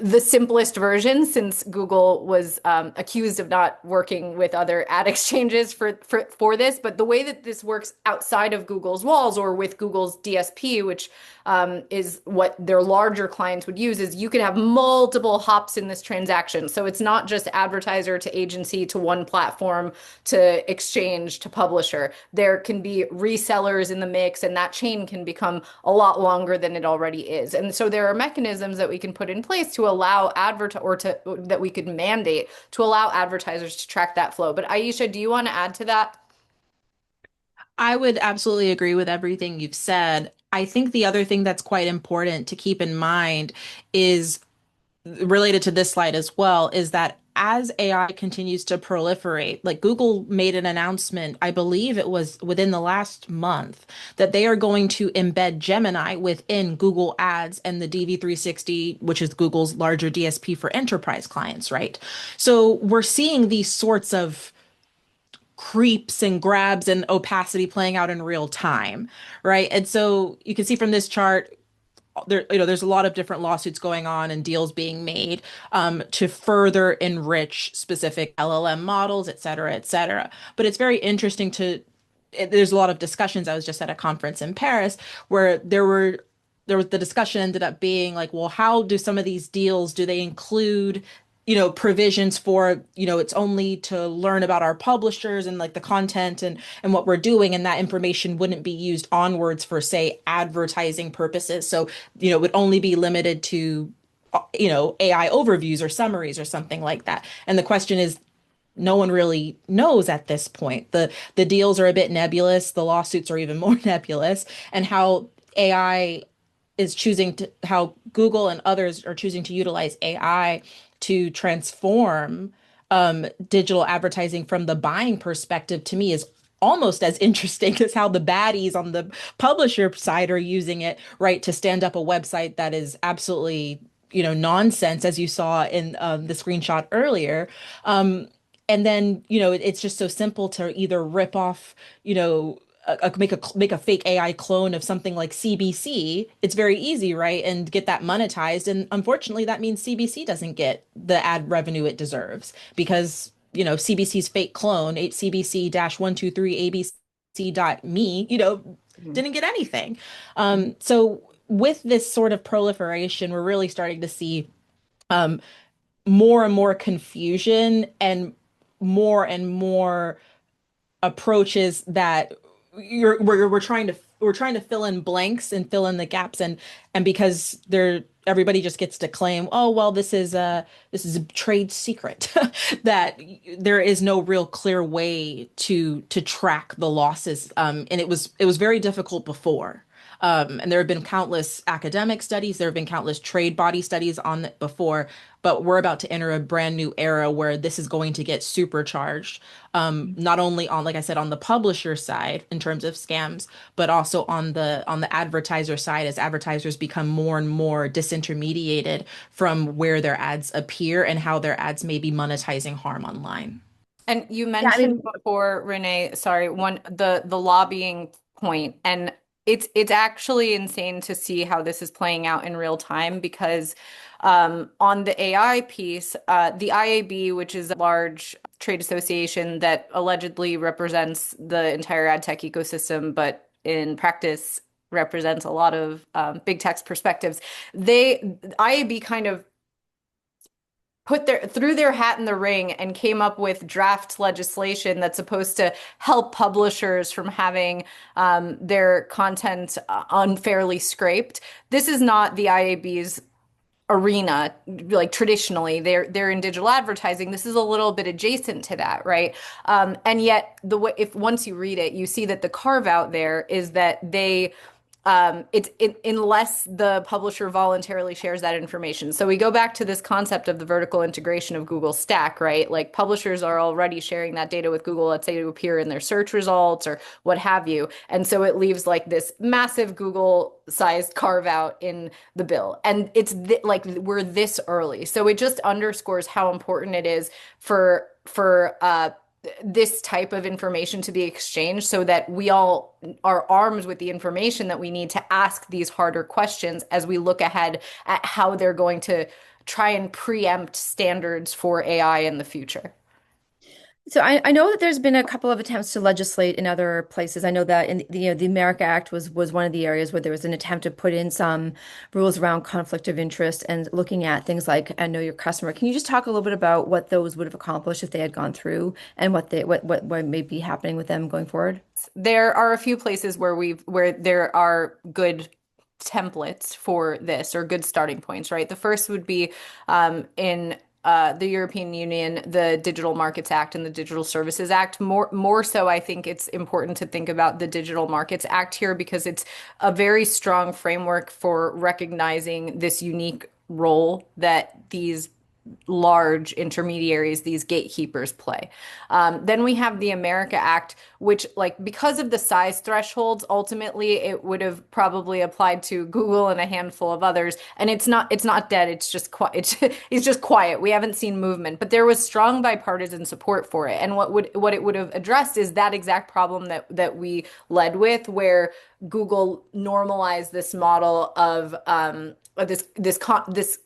the simplest version, since Google was accused of not working with other ad exchanges for this. But the way that this works outside of Google's walls or with Google's DSP, which is what their larger clients would use, is you could have multiple hops in this transaction. So it's not just advertiser to agency to one platform to exchange to publisher. There can be resellers in the mix, and that chain can become a lot longer than it already is. And so there are mechanisms that we can put in place to allow that we could mandate to allow advertisers to track that flow. But Iesha, do you want to add to that? I would absolutely agree with everything you've said. I think the other thing that's quite important to keep in mind is related to this slide as well, is that as AI continues to proliferate, like Google made an announcement, I believe it was within the last month, that they are going to embed Gemini within Google Ads and the DV360, which is Google's larger DSP for enterprise clients, right? So we're seeing these sorts of creeps and grabs and opacity playing out in real time, right? And so you can see from this chart, there's a lot of different lawsuits going on and deals being made to further enrich specific LLM models, et cetera, et cetera. But it's very interesting there's a lot of discussions. I was just at a conference in Paris where there was the discussion ended up being like, well, how do some of these deals, do they include, provisions for, it's only to learn about our publishers and like the content and what we're doing, and that information wouldn't be used onwards for, say, advertising purposes. So, it would only be limited to, AI overviews or summaries or something like that. And the question is, no one really knows at this point. The deals are a bit nebulous, the lawsuits are even more nebulous, and how Google and others are choosing to utilize AI to transform digital advertising from the buying perspective, to me, is almost as interesting as how the baddies on the publisher side are using it, right, to stand up a website that is absolutely, nonsense, as you saw in the screenshot earlier. And then, it's just so simple to either rip off, make a fake AI clone of something like CBC. It's very easy, right? And get that monetized. And unfortunately, that means CBC doesn't get the ad revenue it deserves because, CBC's fake clone, CBC-123 dot me, Mhm. didn't get anything. So with this sort of proliferation, we're really starting to see um, more and more confusion and more approaches that we're trying to fill in blanks and fill in the gaps, and because everybody just gets to claim, oh well, this is a trade secret that there is no real clear way to track the losses, and it was very difficult before. And there have been countless academic studies, there have been countless trade body studies on it before, but we're about to enter a brand new era where this is going to get supercharged. Not only on, like I said, on the publisher side in terms of scams, but also on the advertiser side as advertisers become more and more disintermediated from where their ads appear and how their ads may be monetizing harm online. And you Yeah, I mentioned mean, before, Renee, sorry, the lobbying point, and it's actually insane to see how this is playing out in real time because on the AI piece, the IAB, which is a large trade association that allegedly represents the entire ad tech ecosystem, but in practice represents a lot of big tech's perspectives. IAB kind of threw their hat in the ring and came up with draft legislation that's supposed to help publishers from having their content unfairly scraped. This is not the IAB's arena, like traditionally they're in digital advertising. This is a little bit adjacent to that, right? And yet the way, if once you read it, you see that the carve out there is that unless the publisher voluntarily shares that information. So we go back to this concept of the vertical integration of Google Stack, right? Like publishers are already sharing that data with Google, let's say to appear in their search results or what have you. And so it leaves like this massive Google sized carve out in the bill. And it's like we're this early. So it just underscores how important it is for this type of information to be exchanged so that we all are armed with the information that we need to ask these harder questions as we look ahead at how they're going to try and preempt standards for AI in the future. so I know that there's been a couple of attempts to legislate in other places. I know that in the America Act was one of the areas where there was an attempt to put in some rules around conflict of interest and looking at things like know your customer. Can you just talk a little bit about what those would have accomplished if they had gone through and what may be happening with them going forward? There are a few places where there are good templates for this or good starting points, right? The first would be in the European Union, the Digital Markets Act and the Digital Services Act. More so, I think it's important to think about the Digital Markets Act here because it's a very strong framework for recognizing this unique role that these large intermediaries, these gatekeepers play. Then we have the America Act, which, like, because of the size thresholds, ultimately it would have probably applied to Google and a handful of others. And it's not dead. It's just quiet. It's just quiet. We haven't seen movement, but there was strong bipartisan support for it. And what it would have addressed is that exact problem that we led with, where Google normalized this model of this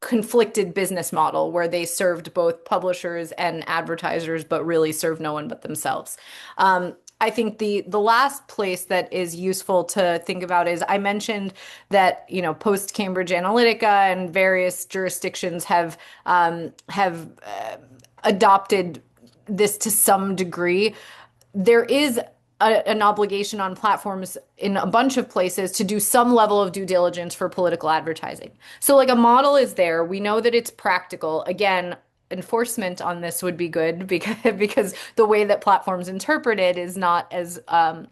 conflicted business model where they served both publishers and advertisers, but really served no one but themselves. I think the last place that is useful to think about is, I mentioned that, post Cambridge Analytica and various jurisdictions have adopted this to some degree. There is an obligation on platforms in a bunch of places to do some level of due diligence for political advertising. So, like, a model is there. We know that it's practical. Again, enforcement on this would be good because the way that platforms interpret it is not as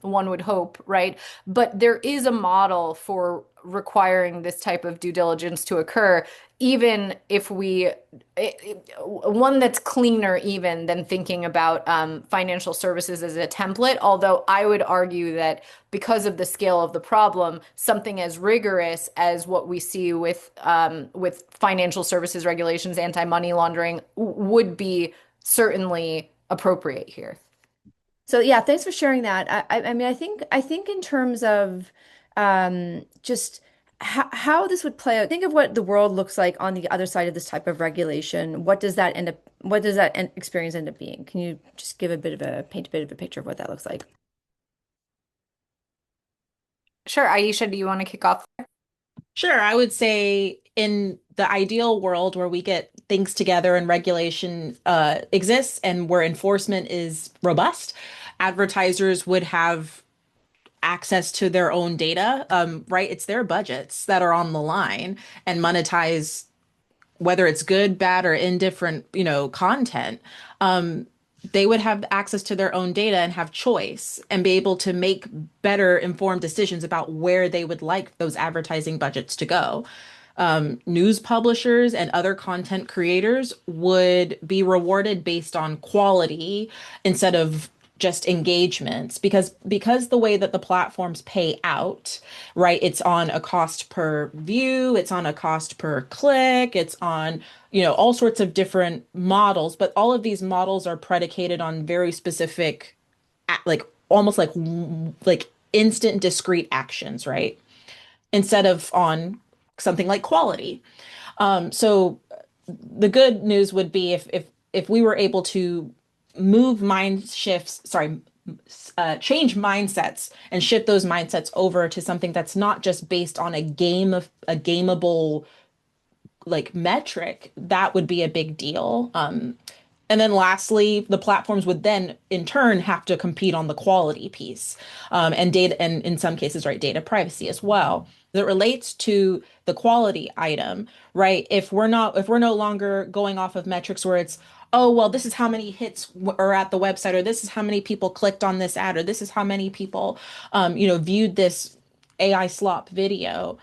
one would hope, right? But there is a model for requiring this type of due diligence to occur, even if one that's cleaner even than thinking about financial services as a template. Although I would argue that because of the scale of the problem, something as rigorous as what we see with financial services regulations, anti-money laundering, would be certainly appropriate here. So yeah, thanks for sharing that. I mean, I think in terms of just how this would play out. Think of what the world looks like on the other side of this type of regulation. What does that experience end up being? Can you just paint a bit of a picture of what that looks like? Sure. Iesha, do you want to kick off? Sure, I would say in the ideal world where we get things together and regulation exists and where enforcement is robust, advertisers would have access to their own data, right? It's their budgets that are on the line and monetize whether it's good, bad, or indifferent, content. They would have access to their own data and have choice and be able to make better informed decisions about where they would like those advertising budgets to go. News publishers and other content creators would be rewarded based on quality instead of just engagements because the way that the platforms pay out, right? It's on a cost per view, it's on a cost per click, it's on, all sorts of different models, but all of these models are predicated on very specific, like almost like instant discrete actions, right? Instead of on something like quality. So the good news would be if we were able to move mind shifts, sorry, change mindsets and shift those mindsets over to something that's not just based on a gameable like metric, that would be a big deal. And then lastly, the platforms would then in turn have to compete on the quality piece, and data, and in some cases, right, data privacy as well. That relates to the quality item, right? If we're no longer going off of metrics where it's, oh, well, this is how many hits are at the website, or this is how many people clicked on this ad, or this is how many people, viewed this AI slop video.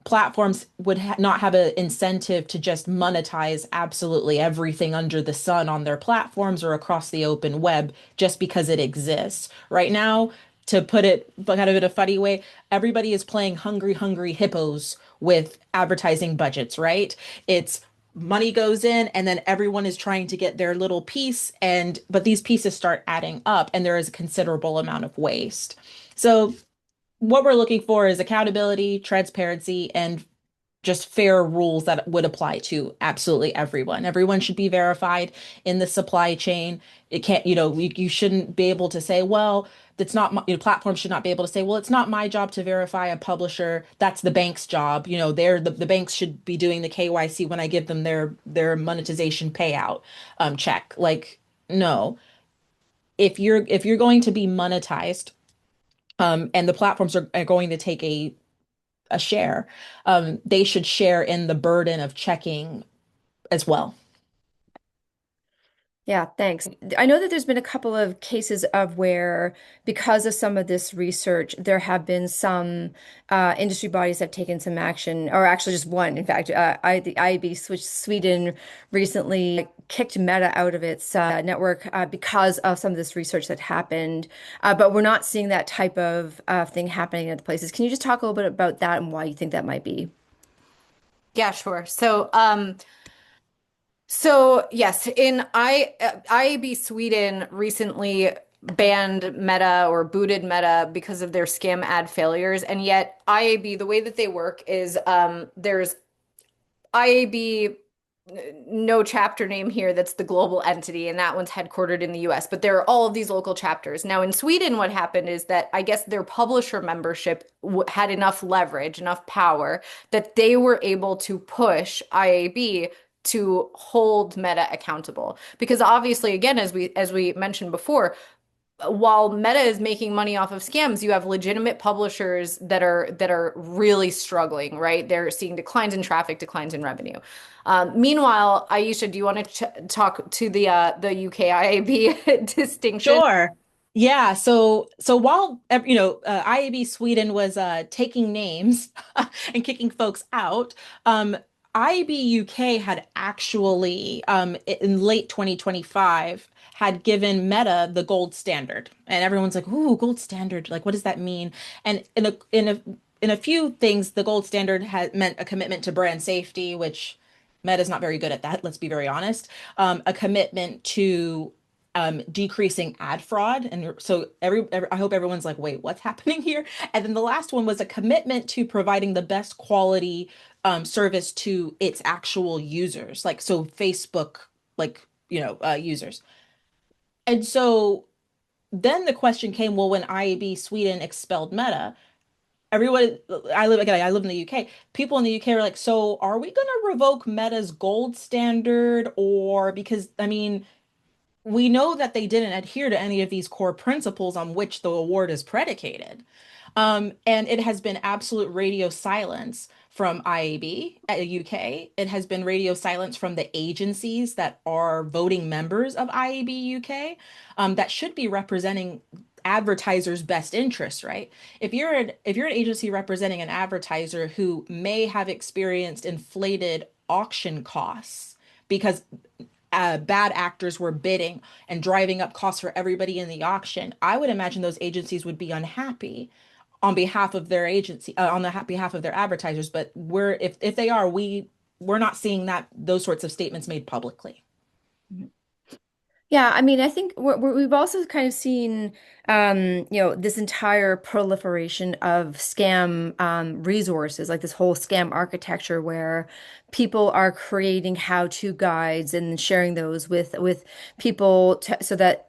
Platforms would not have an incentive to just monetize absolutely everything under the sun on their platforms or across the open web just because it exists. Right now, to put it kind of in a funny way, everybody is playing hungry, hungry hippos with advertising budgets, right? It's money goes in and then everyone is trying to get their little piece, but these pieces start adding up and there is a considerable amount of waste. So what we're looking for is accountability, transparency, and just fair rules that would apply to absolutely everyone. Everyone should be verified in the supply chain. It can't, you shouldn't be able to say, well, that's not my, platforms should not be able to say, well, it's not my job to verify a publisher. That's the bank's job. The banks should be doing the KYC when I give them their monetization payout check. Like, no. If you're going to be monetized, and the platforms are going to take a share, they should share in the burden of checking as well. Yeah, thanks. I know that there's been a couple of cases of where, because of some of this research, there have been some industry bodies that have taken some action, or actually just one. In fact, the IAB Sweden recently kicked Meta out of its network because of some of this research that happened. But we're not seeing that type of thing happening in other places. Can you just talk a little bit about that and why you think that might be? Yeah, sure. So yes, IAB Sweden recently banned Meta or booted Meta because of their scam ad failures, and yet IAB, the way that they work is there's IAB, no chapter name here that's the global entity, and that one's headquartered in the US. But there are all of these local chapters. Now, in Sweden, what happened is that I guess their publisher membership had enough leverage, enough power that they were able to push IAB to hold Meta accountable. Because obviously, again, as we mentioned before, while Meta is making money off of scams, you have legitimate publishers that are really struggling, right? They're seeing declines in traffic, declines in revenue. Meanwhile, Iesha, do you want to ch talk to the UK IAB distinction? Sure. Yeah. So while IAB Sweden was taking names and kicking folks out, IAB UK had actually in late 2025 had given Meta the gold standard, and everyone's like, "Ooh, gold standard! Like, what does that mean?" And in a few things, the gold standard had meant a commitment to brand safety, which Meta's not very good at that. Let's be very honest. A commitment to decreasing ad fraud. And so I hope everyone's like, wait, what's happening here? And then the last one was a commitment to providing the best quality service to its actual users, like so Facebook, like users. And so then the question came, well, when IAB Sweden expelled Meta, everyone, I live in the UK. People in the UK are like, so are we going to revoke Meta's gold standard? Or because, I mean, we know that they didn't adhere to any of these core principles on which the award is predicated. And it has been absolute radio silence from IAB at UK. It has been radio silence from the agencies that are voting members of IAB UK, that should be representing advertisers' best interests, right? If you're an agency representing an advertiser who may have experienced inflated auction costs because bad actors were bidding and driving up costs for everybody in the auction, I would imagine those agencies would be unhappy on behalf of their agency, on the behalf of their advertisers. But if they are, we're not seeing those sorts of statements made publicly. Yeah, I mean, I think we've also kind of seen, this entire proliferation of scam resources, like this whole scam architecture, where people are creating how-to guides and sharing those with people so that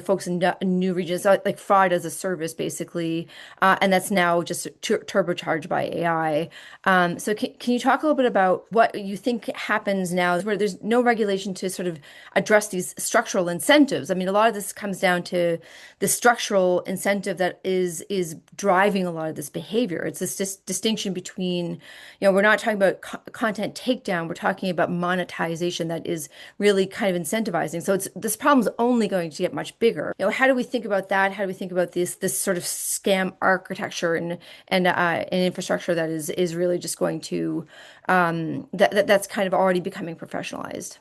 folks in new regions, like fraud as a service, basically, and that's now just turbocharged by AI. So can you talk a little bit about what you think happens now, where there's no regulation to sort of address these structural incentives? I mean, a lot of this comes down to the structural incentive that is driving a lot of this behavior. It's this distinction between, we're not talking about content takedown, we're talking about monetization that is really kind of incentivizing. So this problem's only going to get much bigger. How do we think about that? How do we think about this sort of scam architecture and infrastructure that is really just going to that's kind of already becoming professionalized?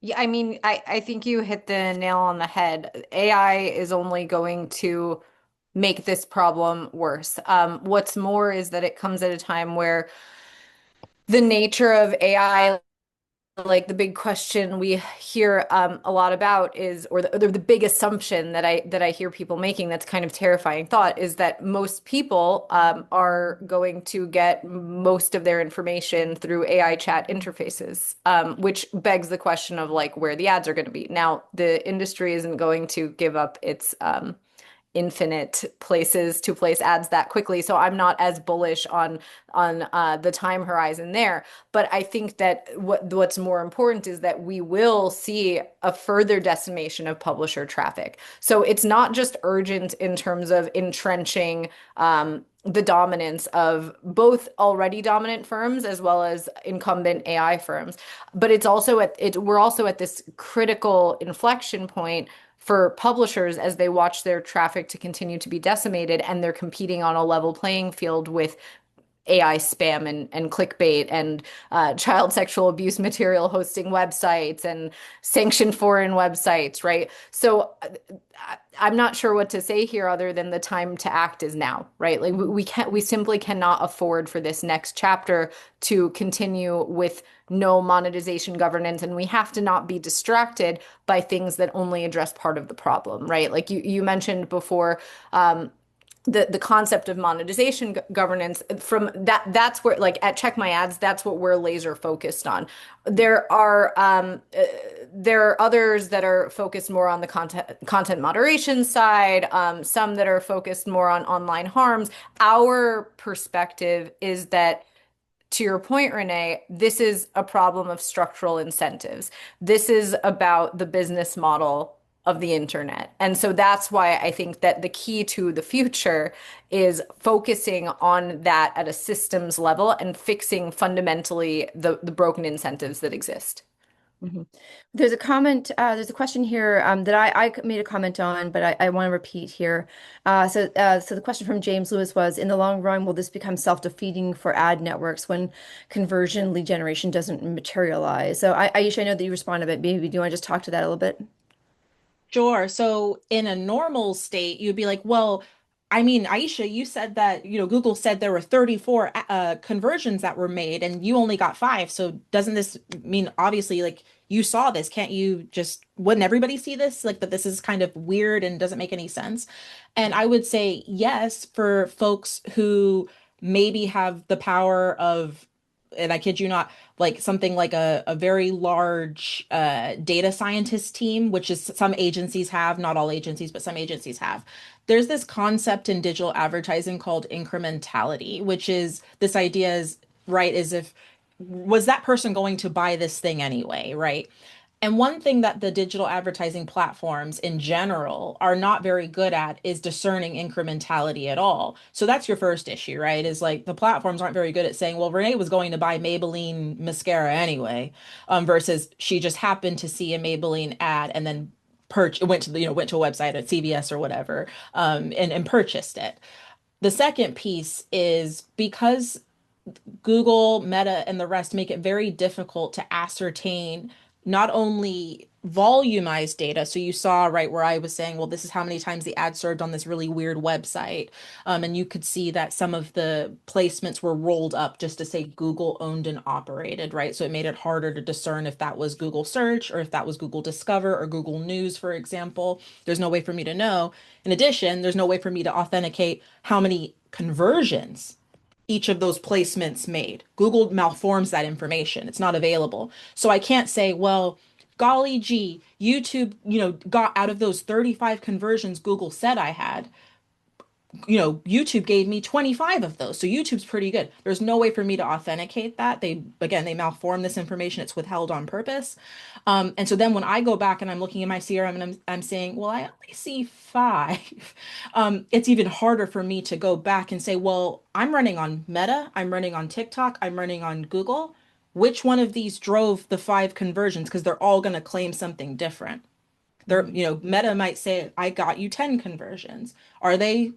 Yeah, I mean, I think you hit the nail on the head. AI is only going to make this problem worse. What's more is that it comes at a time where the nature of AI, like the big question we hear a lot about is, or the big assumption that I hear people making that's kind of terrifying thought is that most people are going to get most of their information through AI chat interfaces, which begs the question of like where the ads are going to be. Now, the industry isn't going to give up its infinite places to place ads that quickly. So I'm not as bullish on the time horizon there. But I think that what's more important is that we will see a further decimation of publisher traffic. So it's not just urgent in terms of entrenching the dominance of both already dominant firms as well as incumbent AI firms. But it's also we're also at this critical inflection point for publishers as they watch their traffic to continue to be decimated, and they're competing on a level playing field with AI spam and clickbait and child sexual abuse material hosting websites and sanctioned foreign websites, right? So I'm not sure what to say here other than the time to act is now, right? Like we simply cannot afford for this next chapter to continue with no monetization governance, and we have to not be distracted by things that only address part of the problem, right? Like you mentioned before, the concept of monetization governance from that's where like at Check My Ads, that's what we're laser focused on. There are there are others that are focused more on the content moderation side, some that are focused more on online harms. Our perspective is that, to your point, Renee, this is a problem of structural incentives. This is about the business model of the internet. And so that's why I think that the key to the future is focusing on that at a systems level and fixing fundamentally the broken incentives that exist. Mhm. There's a comment, there's a question here that I made a comment on, but I want to repeat here. So the question from James Lewis was, in the long run, will this become self-defeating for ad networks when conversion lead generation doesn't materialize? So Aisha, I know that you responded, but maybe do you want to just talk to that a little bit? Sure. So in a normal state, you'd be like, well, I mean, Aisha, you said that, Google said there were 34 conversions that were made and you only got five. So doesn't this mean obviously like you saw this? Can't you just, wouldn't everybody see this? Like that this is kind of weird and doesn't make any sense. And I would say yes, for folks who maybe have the power of, and I kid you not, like something like a very large data scientist team, which is some agencies have, not all agencies, but some agencies have. There's this concept in digital advertising called incrementality, which is this idea is right, is if was that person going to buy this thing anyway, right? And one thing that the digital advertising platforms in general are not very good at is discerning incrementality at all. So that's your first issue, right? Is like the platforms aren't very good at saying, well, Renee was going to buy Maybelline mascara anyway, versus she just happened to see a Maybelline ad and then went to went to a website at CVS or whatever, and purchased it. The second piece is because Google, Meta, and the rest make it very difficult to ascertain not only volumized data. So you saw right where I was saying, well, this is how many times the ad served on this really weird website. And you could see that some of the placements were rolled up just to say Google owned and operated, right? So it made it harder to discern if that was Google search or if that was Google Discover or Google News, for example. There's no way for me to know. In addition, there's no way for me to authenticate how many conversions each of those placements made. Google malforms that information. It's not available. So I can't say, well, golly gee, YouTube, got out of those 35 conversions Google said I had, YouTube gave me 25 of those. So YouTube's pretty good. There's no way for me to authenticate that. They malform this information. It's withheld on purpose. And so then when I go back and I'm looking at my CRM and I'm saying, well, I only see five, it's even harder for me to go back and say, well, I'm running on Meta, I'm running on TikTok, I'm running on Google. Which one of these drove the five conversions? Because they're all going to claim something different. They're, Mhm. Meta might say, I got you 10 conversions. Are they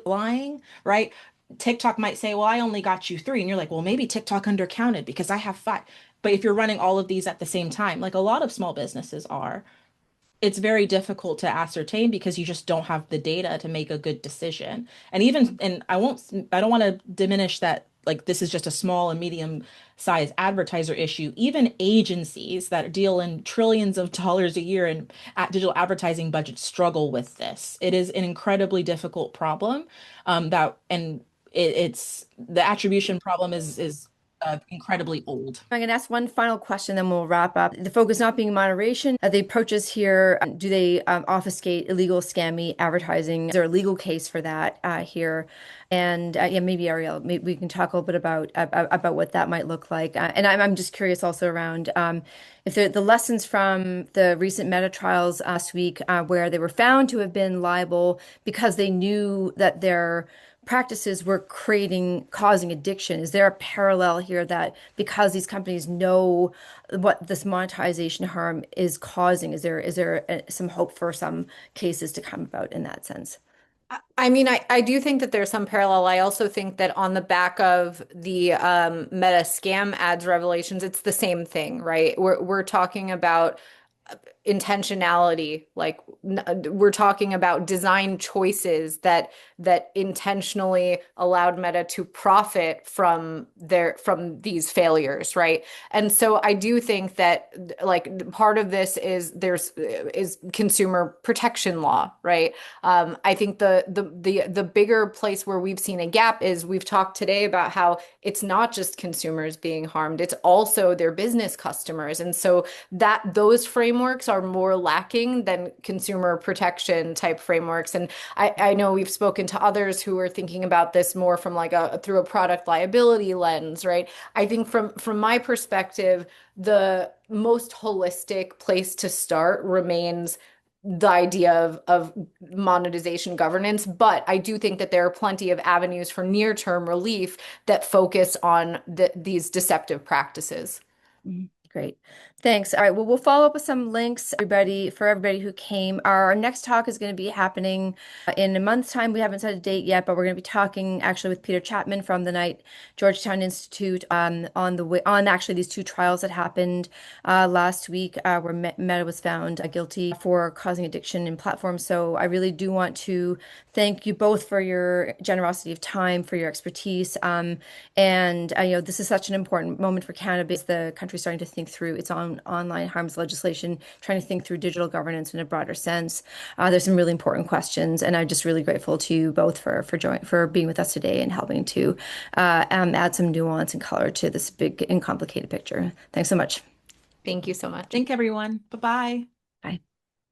lying? Right? TikTok might say, well, I only got you three. And you're like, well, maybe TikTok undercounted because I have five. But if you're running all of these at the same time, like a lot of small businesses are, it's very difficult to ascertain because you just don't have the data to make a good decision. And I don't want to diminish that like this is just a small and medium sized advertiser issue. Even agencies that deal in trillions of dollars a year in digital advertising budgets struggle with this. It is an incredibly difficult problem that and it's the attribution problem is incredibly old. I'm going to ask one final question, then we'll wrap up. The focus not being moderation, the approaches here, do they obfuscate illegal, scammy advertising? Is there a legal case for that here? And yeah, maybe Arielle, maybe we can talk a little bit about what that might look like. And I'm just curious also around if the lessons from the recent meta trials last week, where they were found to have been liable because they knew that their practices were causing addiction? Is there a parallel here that because these companies know what this monetization harm is causing, is there some hope for some cases to come about in that sense? I mean, I do think that there's some parallel. I also think that on the back of the Meta scam ads revelations, it's the same thing, right? We're talking about intentionality, like we're talking about design choices that intentionally allowed Meta to profit from these failures, right? And so I do think that like part of this is consumer protection law, right? I think the bigger place where we've seen a gap is we've talked today about how it's not just consumers being harmed, it's also their business customers. And so that those frameworks are more lacking than consumer protection type frameworks. And I know we've spoken to others who are thinking about this more from like through a product liability lens, right? I think from my perspective, the most holistic place to start remains the idea of monetization governance, but I do think that there are plenty of avenues for near-term relief that focus on these deceptive practices. Great. Thanks. All right. Well, we'll follow up with some links, for everybody who came. Our next talk is going to be happening in a month's time. We haven't set a date yet, but we're going to be talking actually with Peter Chapman from the Knight Georgetown Institute on actually these two trials that happened last week where Meta was found guilty for causing addiction in platforms. So I really do want to thank you both for your generosity of time, for your expertise. And this is such an important moment for Canada because the country's starting to think through its own online harms legislation, trying to think through digital governance in a broader sense. There's some really important questions, and I'm just really grateful to you both for being with us today and helping to add some nuance and color to this big and complicated picture. Thanks so much. Thank you so much. Thank everyone. Bye-bye. Bye.